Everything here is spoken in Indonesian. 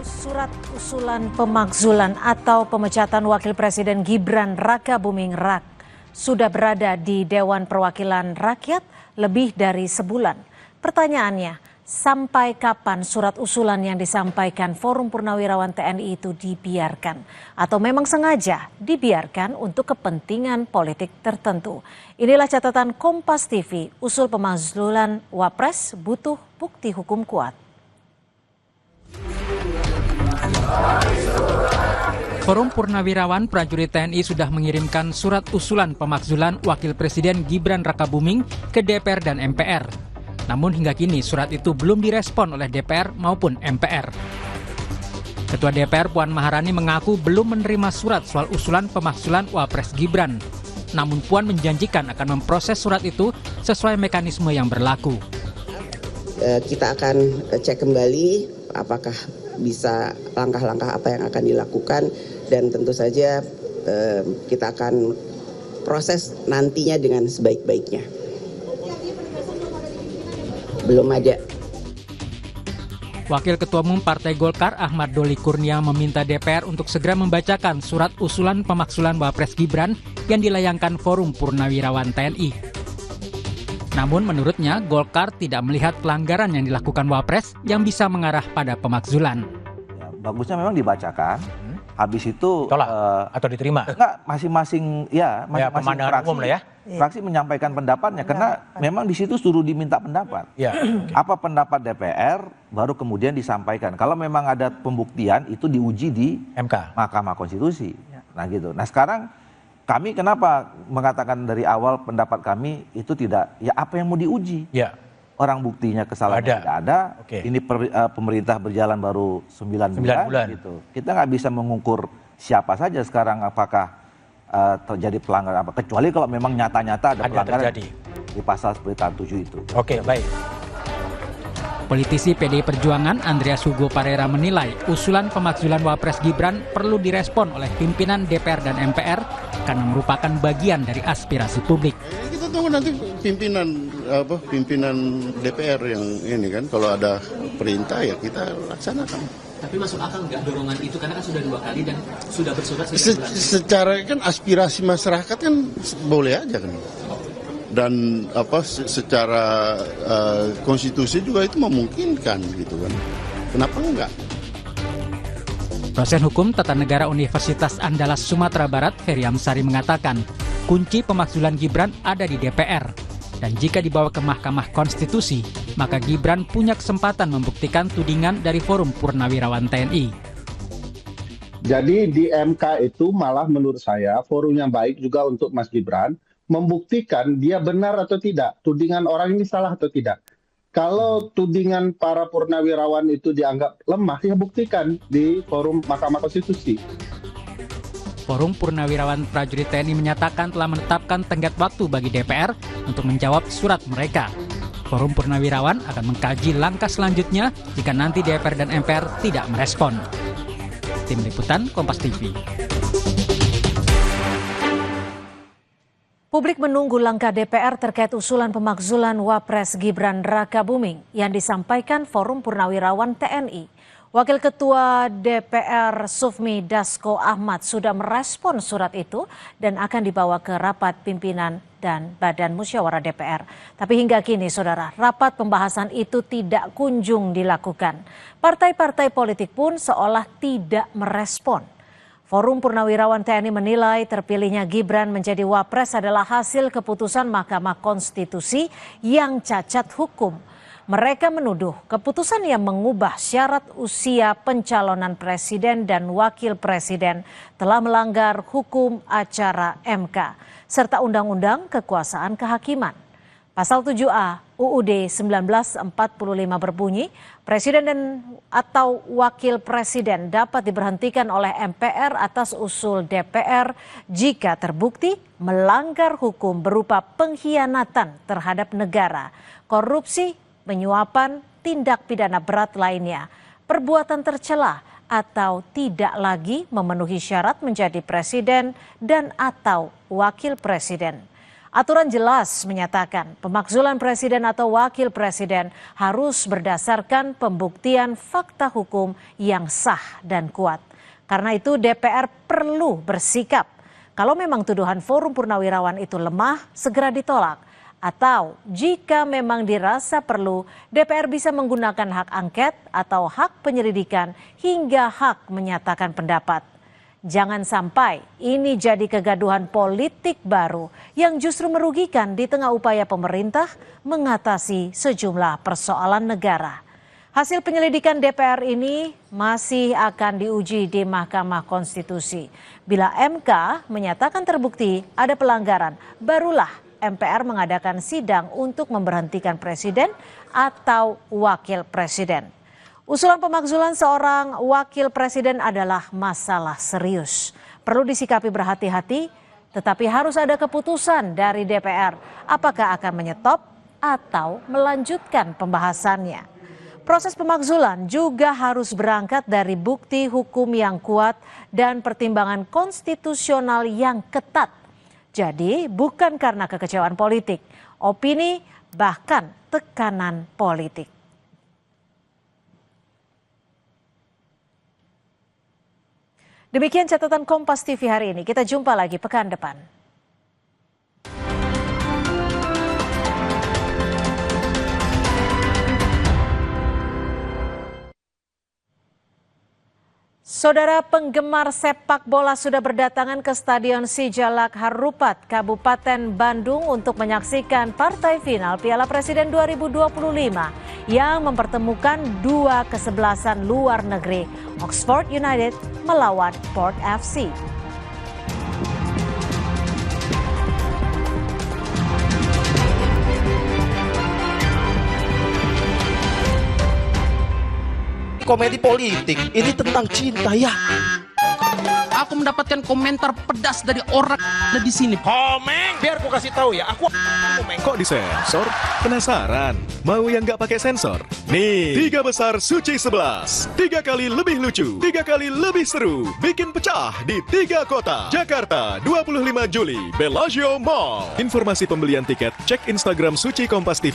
Surat usulan pemakzulan atau pemecatan Wakil Presiden Gibran Rakabuming Rak sudah berada di Dewan Perwakilan Rakyat lebih dari sebulan. Pertanyaannya, sampai kapan surat usulan yang disampaikan Forum Purnawirawan TNI itu dibiarkan? Atau memang sengaja dibiarkan untuk kepentingan politik tertentu? Inilah catatan Kompas TV, usul pemakzulan Wapres butuh bukti hukum kuat. Forum Purnawirawan Prajurit TNI sudah mengirimkan surat usulan pemakzulan Wakil Presiden Gibran Rakabuming ke DPR dan MPR. Namun hingga kini surat itu belum direspon oleh DPR maupun MPR. Ketua DPR Puan Maharani mengaku belum menerima surat soal usulan pemakzulan Wapres Gibran. Namun Puan menjanjikan akan memproses surat itu sesuai mekanisme yang berlaku. Kita akan cek kembali apakah bisa langkah-langkah apa yang akan dilakukan, dan tentu saja kita akan proses nantinya dengan sebaik-baiknya. Belum ada. Wakil Ketua Umum Partai Golkar Ahmad Doli Kurnia meminta DPR untuk segera membacakan surat usulan pemakzulan Wapres Gibran yang dilayangkan Forum Purnawirawan TNI. Namun menurutnya Golkar tidak melihat pelanggaran yang dilakukan Wapres yang bisa mengarah pada pemakzulan. Ya, bagusnya memang dibacakan, habis itu tolak atau diterima? Enggak, masing-masing pemandangan umum lah ya. Fraksi menyampaikan pendapatnya karena memang di situ suruh diminta pendapat. Ya. Apa pendapat DPR baru kemudian disampaikan. Kalau memang ada pembuktian itu diuji di MK, Mahkamah Konstitusi. Nah gitu. Nah sekarang kami kenapa mengatakan dari awal pendapat kami itu tidak, ya apa yang mau diuji? Ya. Orang buktinya kesalahan tidak ada. Oke. Ini pemerintah berjalan baru 9 bulan. Gitu. Kita nggak bisa mengukur siapa saja sekarang apakah terjadi pelanggaran apa. Kecuali kalau memang nyata-nyata ada pelanggaran terjadi di pasal seperti 7 itu. Oke, baik. Politisi PDI Perjuangan Andreas Hugo Parera menilai usulan pemakzulan Wapres Gibran perlu direspon oleh pimpinan DPR dan MPR karena merupakan bagian dari aspirasi publik. Kita tunggu nanti pimpinan DPR yang ini kan, kalau ada perintah ya kita laksanakan. Tapi masuk akal nggak dorongan itu karena kan sudah 2 kali dan sudah bersurat secara kan aspirasi masyarakat kan boleh aja kan. Dan secara konstitusi juga itu memungkinkan gitu kan. Kenapa enggak? Dosen Hukum Tata Negara Universitas Andalas Sumatera Barat Ferry Amsari mengatakan kunci pemakzulan Gibran ada di DPR. Dan jika dibawa ke Mahkamah Konstitusi, maka Gibran punya kesempatan membuktikan tudingan dari Forum Purnawirawan TNI. Jadi di MK itu malah menurut saya forum yang baik juga untuk Mas Gibran membuktikan dia benar atau tidak, tudingan orang ini salah atau tidak. Kalau tudingan para purnawirawan itu dianggap lemah, ya buktikan di forum Mahkamah Konstitusi. Forum Purnawirawan Prajurit TNI menyatakan telah menetapkan tenggat waktu bagi DPR untuk menjawab surat mereka. Forum Purnawirawan akan mengkaji langkah selanjutnya jika nanti DPR dan MPR tidak merespon. Tim Liputan Kompas TV. Publik menunggu langkah DPR terkait usulan pemakzulan Wapres Gibran Rakabuming yang disampaikan Forum Purnawirawan TNI. Wakil Ketua DPR Sufmi Dasko Ahmad sudah merespon surat itu dan akan dibawa ke rapat pimpinan dan Badan Musyawarah DPR. Tapi hingga kini, saudara, rapat pembahasan itu tidak kunjung dilakukan. Partai-partai politik pun seolah tidak merespon. Forum Purnawirawan TNI menilai terpilihnya Gibran menjadi Wapres adalah hasil keputusan Mahkamah Konstitusi yang cacat hukum. Mereka menuduh keputusan yang mengubah syarat usia pencalonan presiden dan wakil presiden telah melanggar hukum acara MK serta Undang-Undang Kekuasaan Kehakiman. Pasal 7A UUD 1945 berbunyi, presiden dan atau wakil presiden dapat diberhentikan oleh MPR atas usul DPR jika terbukti melanggar hukum berupa pengkhianatan terhadap negara, korupsi, penyuapan, tindak pidana berat lainnya, perbuatan tercela atau tidak lagi memenuhi syarat menjadi presiden dan atau wakil presiden. Aturan jelas menyatakan pemakzulan presiden atau wakil presiden harus berdasarkan pembuktian fakta hukum yang sah dan kuat. Karena itu DPR perlu bersikap. Kalau memang tuduhan Forum Purnawirawan itu lemah, segera ditolak. Atau jika memang dirasa perlu, DPR bisa menggunakan hak angket atau hak penyelidikan hingga hak menyatakan pendapat. Jangan sampai ini jadi kegaduhan politik baru yang justru merugikan di tengah upaya pemerintah mengatasi sejumlah persoalan negara. Hasil penyelidikan DPR ini masih akan diuji di Mahkamah Konstitusi. Bila MK menyatakan terbukti ada pelanggaran, barulah MPR mengadakan sidang untuk memberhentikan presiden atau wakil presiden. Usulan pemakzulan seorang wakil presiden adalah masalah serius. Perlu disikapi berhati-hati, tetapi harus ada keputusan dari DPR apakah akan menyetop atau melanjutkan pembahasannya. Proses pemakzulan juga harus berangkat dari bukti hukum yang kuat dan pertimbangan konstitusional yang ketat. Jadi bukan karena kekecewaan politik, opini, bahkan tekanan politik. Demikian catatan Kompas TV hari ini. Kita jumpa lagi pekan depan. Saudara penggemar sepak bola sudah berdatangan ke Stadion Sijalak Harupat, Kabupaten Bandung untuk menyaksikan partai final Piala Presiden 2025 yang mempertemukan dua kesebelasan luar negeri, Oxford United melawan Port FC. Komedi politik, ini tentang cinta ya. Aku mendapatkan komentar pedas dari orang ada di sini. Komeng, biar aku kasih tahu ya, aku komeng. Kok disensor? Penasaran? Mau yang nggak pakai sensor? Nih, 3 besar Suci 11. 3 kali lebih lucu, 3 kali lebih seru. Bikin pecah di 3 kota. Jakarta, 25 Juli, Bellagio Mall. Informasi pembelian tiket, cek Instagram Suci Kompas TV.